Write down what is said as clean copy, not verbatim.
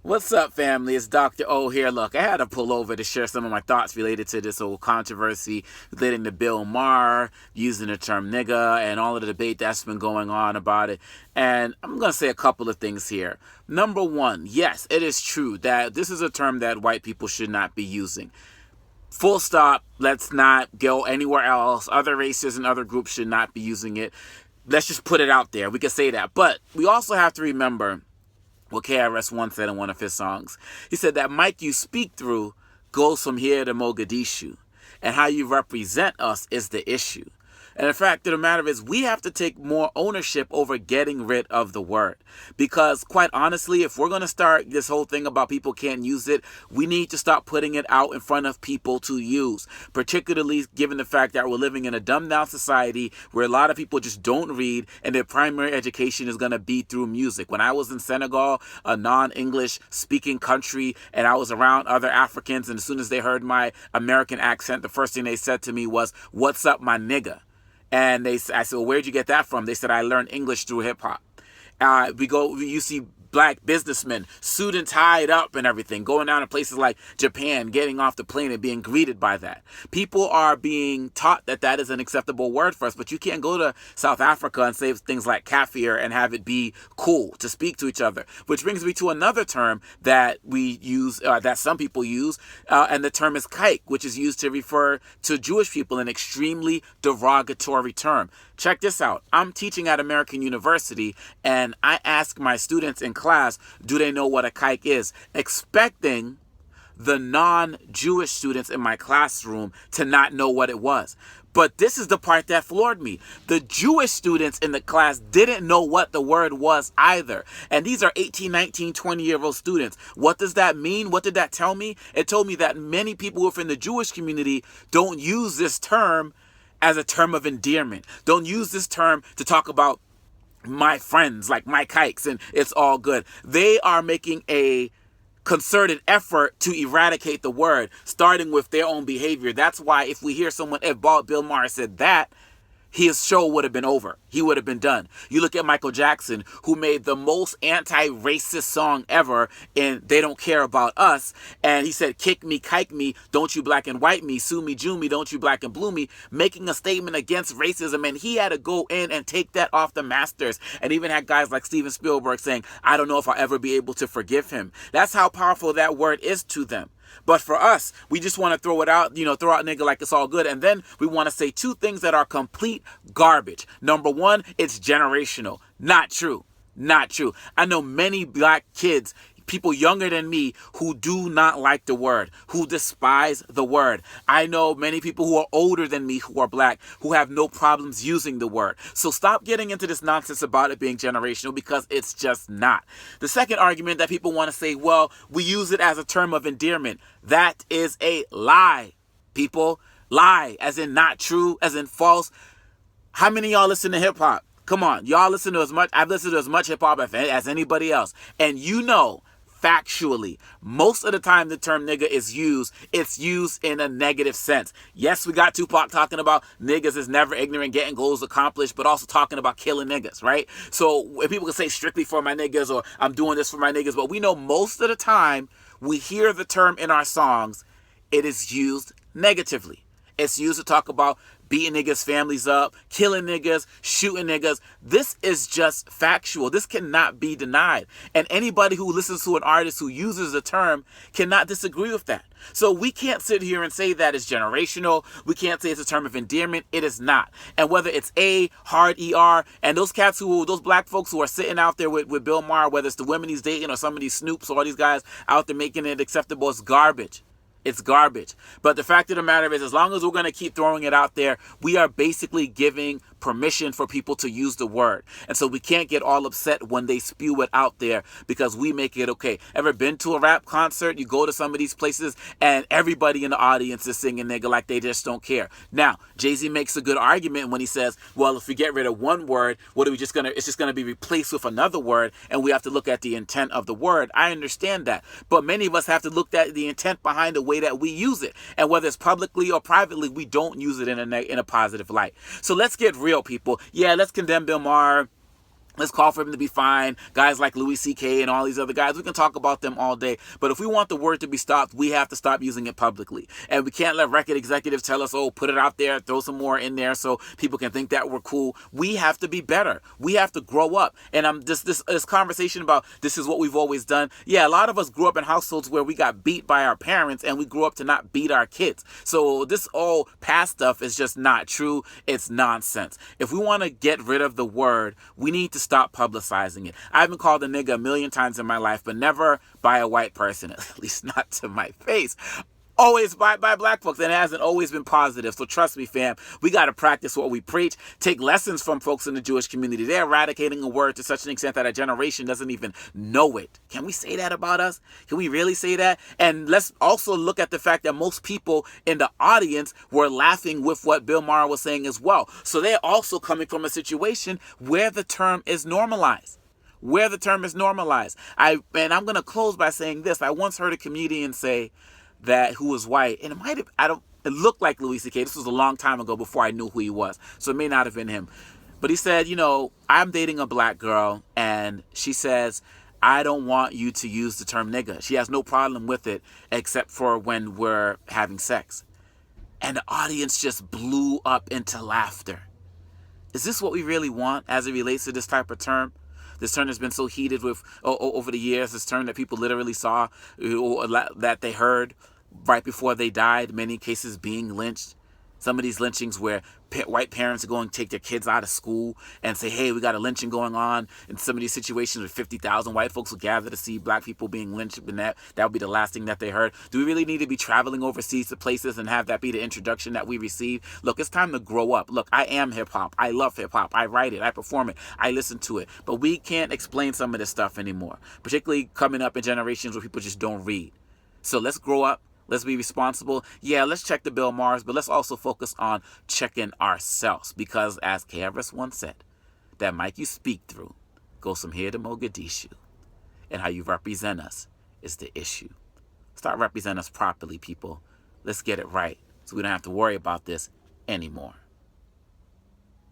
What's up, family? It's Dr. O here. Look, I had to pull over to share some of my thoughts related to this whole controversy relating to Bill Maher using the term nigga and all of the debate that's been going on about it. And I'm going to say a couple of things here. Number one, yes, it is true that this is a term that white people should not be using. Full stop. Let's not go anywhere else. Other races and other groups should not be using it. Let's just put it out there. We can say that. But we also have to remember what KRS-One said in one of his songs. He said that mic you speak through goes from here to Mogadishu, and how you represent us is the issue. And the fact of the matter is, we have to take more ownership over getting rid of the word. Because quite honestly, if we're going to start this whole thing about people can't use it, we need to stop putting it out in front of people to use. Particularly given the fact that we're living in a dumbed down society where a lot of people just don't read and their primary education is going to be through music. When I was in Senegal, a non-English speaking country, and I was around other Africans, and as soon as they heard my American accent, the first thing they said to me was, "What's up, my nigga?" And I said, well, where'd you get that from? They said, I learned English through hip hop. You see black businessmen, suit and tied up and everything, going down to places like Japan, getting off the plane and being greeted by that. People are being taught that that is an acceptable word for us, but you can't go to South Africa and say things like kafir and have it be cool to speak to each other. Which brings me to another term that we use, that some people use, and the term is kike, which is used to refer to Jewish people, an extremely derogatory term. Check this out. I'm teaching at American University, and I ask my students in class, do they know what a kike is? Expecting the non-Jewish students in my classroom to not know what it was. But this is the part that floored me. The Jewish students in the class didn't know what the word was either. And these are 18, 19, 20-year-old students. What does that mean? What did that tell me? It told me that many people within the Jewish community don't use this term as a term of endearment. Don't use this term to talk about my friends, like my kikes, and it's all good. They are making a concerted effort to eradicate the word, starting with their own behavior. That's why if we hear someone, if Bill Maher said that, his show would have been over. He would have been done. You look at Michael Jackson, who made the most anti-racist song ever in They Don't Care About Us. And he said, kick me, kike me, don't you black and white me, sue me, Jew me, don't you black and blue me, making a statement against racism. And he had to go in and take that off the masters. And even had guys like Steven Spielberg saying, I don't know if I'll ever be able to forgive him. That's how powerful that word is to them. But for us, we just want to throw it out, throw out nigga like it's all good. And then we want to say two things that are complete garbage. Number one, it's generational. Not true. Not true. I know many black kids, people younger than me, who do not like the word, who despise the word. I know many people who are older than me who are black, who have no problems using the word. So stop getting into this nonsense about it being generational, because it's just not. The second argument that people want to say, well, we use it as a term of endearment. That is a lie, people. Lie, as in not true, as in false. How many of y'all listen to hip hop? Come on, y'all listen to as much. I've listened to as much hip hop as anybody else. And factually, most of the time the term nigga is used, it's used in a negative sense. Yes, we got Tupac talking about niggas is never ignorant, getting goals accomplished, but also talking about killing niggas, right? So if people can say strictly for my niggas, or I'm doing this for my niggas, but we know most of the time we hear the term in our songs, it is used negatively. It's used to talk about beating niggas' families up, killing niggas, shooting niggas. This is just factual. This cannot be denied. And anybody who listens to an artist who uses the term cannot disagree with that. So we can't sit here and say that it's generational. We can't say it's a term of endearment. It is not. And whether it's hard ER, and those black folks who are sitting out there with Bill Maher, whether it's the women he's dating or some of these Snoops or all these guys out there making it acceptable, it's garbage. It's garbage. But the fact of the matter is, as long as we're going to keep throwing it out there, we are basically giving permission for people to use the word. And so we can't get all upset when they spew it out there, because we make it okay. Ever been to a rap concert? You go to some of these places and everybody in the audience is singing nigga like they just don't care. Now, Jay-Z makes a good argument when he says, well, if we get rid of one word, it's just going to be replaced with another word, and we have to look at the intent of the word. I understand that. But many of us have to look at the intent behind the way that we use it. And whether it's publicly or privately, we don't use it in a positive light. So let's get real, people. Yeah, let's condemn Bill Maher. Let's call for him to be fine. Guys like Louis C.K. and all these other guys, we can talk about them all day. But if we want the word to be stopped, we have to stop using it publicly. And we can't let record executives tell us, oh, put it out there, throw some more in there so people can think that we're cool. We have to be better. We have to grow up. And this conversation about this is what we've always done. Yeah, a lot of us grew up in households where we got beat by our parents and we grew up to not beat our kids. So this all past stuff is just not true. It's nonsense. If we want to get rid of the word, we need to stop publicizing it. I've been called a nigga a million times in my life, but never by a white person, at least not to my face. Always by black folks, and it hasn't always been positive. So trust me, fam, we got to practice what we preach, take lessons from folks in the Jewish community. They're eradicating a word to such an extent that a generation doesn't even know it. Can we say that about us? Can we really say that? And let's also look at the fact that most people in the audience were laughing with what Bill Maher was saying as well. So they're also coming from a situation where the term is normalized. I'm going to close by saying this. I once heard a comedian say that who was white, and it looked like Louis C.K. This was a long time ago before I knew who he was, so it may not have been him. But he said, I'm dating a black girl, and she says, I don't want you to use the term nigga. She has no problem with it, except for when we're having sex. And the audience just blew up into laughter. Is this what we really want as it relates to this type of term? This term has been so heated with over the years. This term that people literally saw, that they heard right before they died. Many cases being lynched. Some of these lynchings where white parents are going to take their kids out of school and say, hey, we got a lynching going on. In some of these situations where 50,000 white folks will gather to see black people being lynched, and that would be the last thing that they heard. Do we really need to be traveling overseas to places and have that be the introduction that we receive? Look, it's time to grow up. Look, I am hip-hop. I love hip-hop. I write it. I perform it. I listen to it. But we can't explain some of this stuff anymore, particularly coming up in generations where people just don't read. So let's grow up. Let's be responsible. Yeah, let's check the Bill Mahers, but let's also focus on checking ourselves. Because as KRS once said, that mic you speak through goes from here to Mogadishu. And how you represent us is the issue. Start representing us properly, people. Let's get it right so we don't have to worry about this anymore.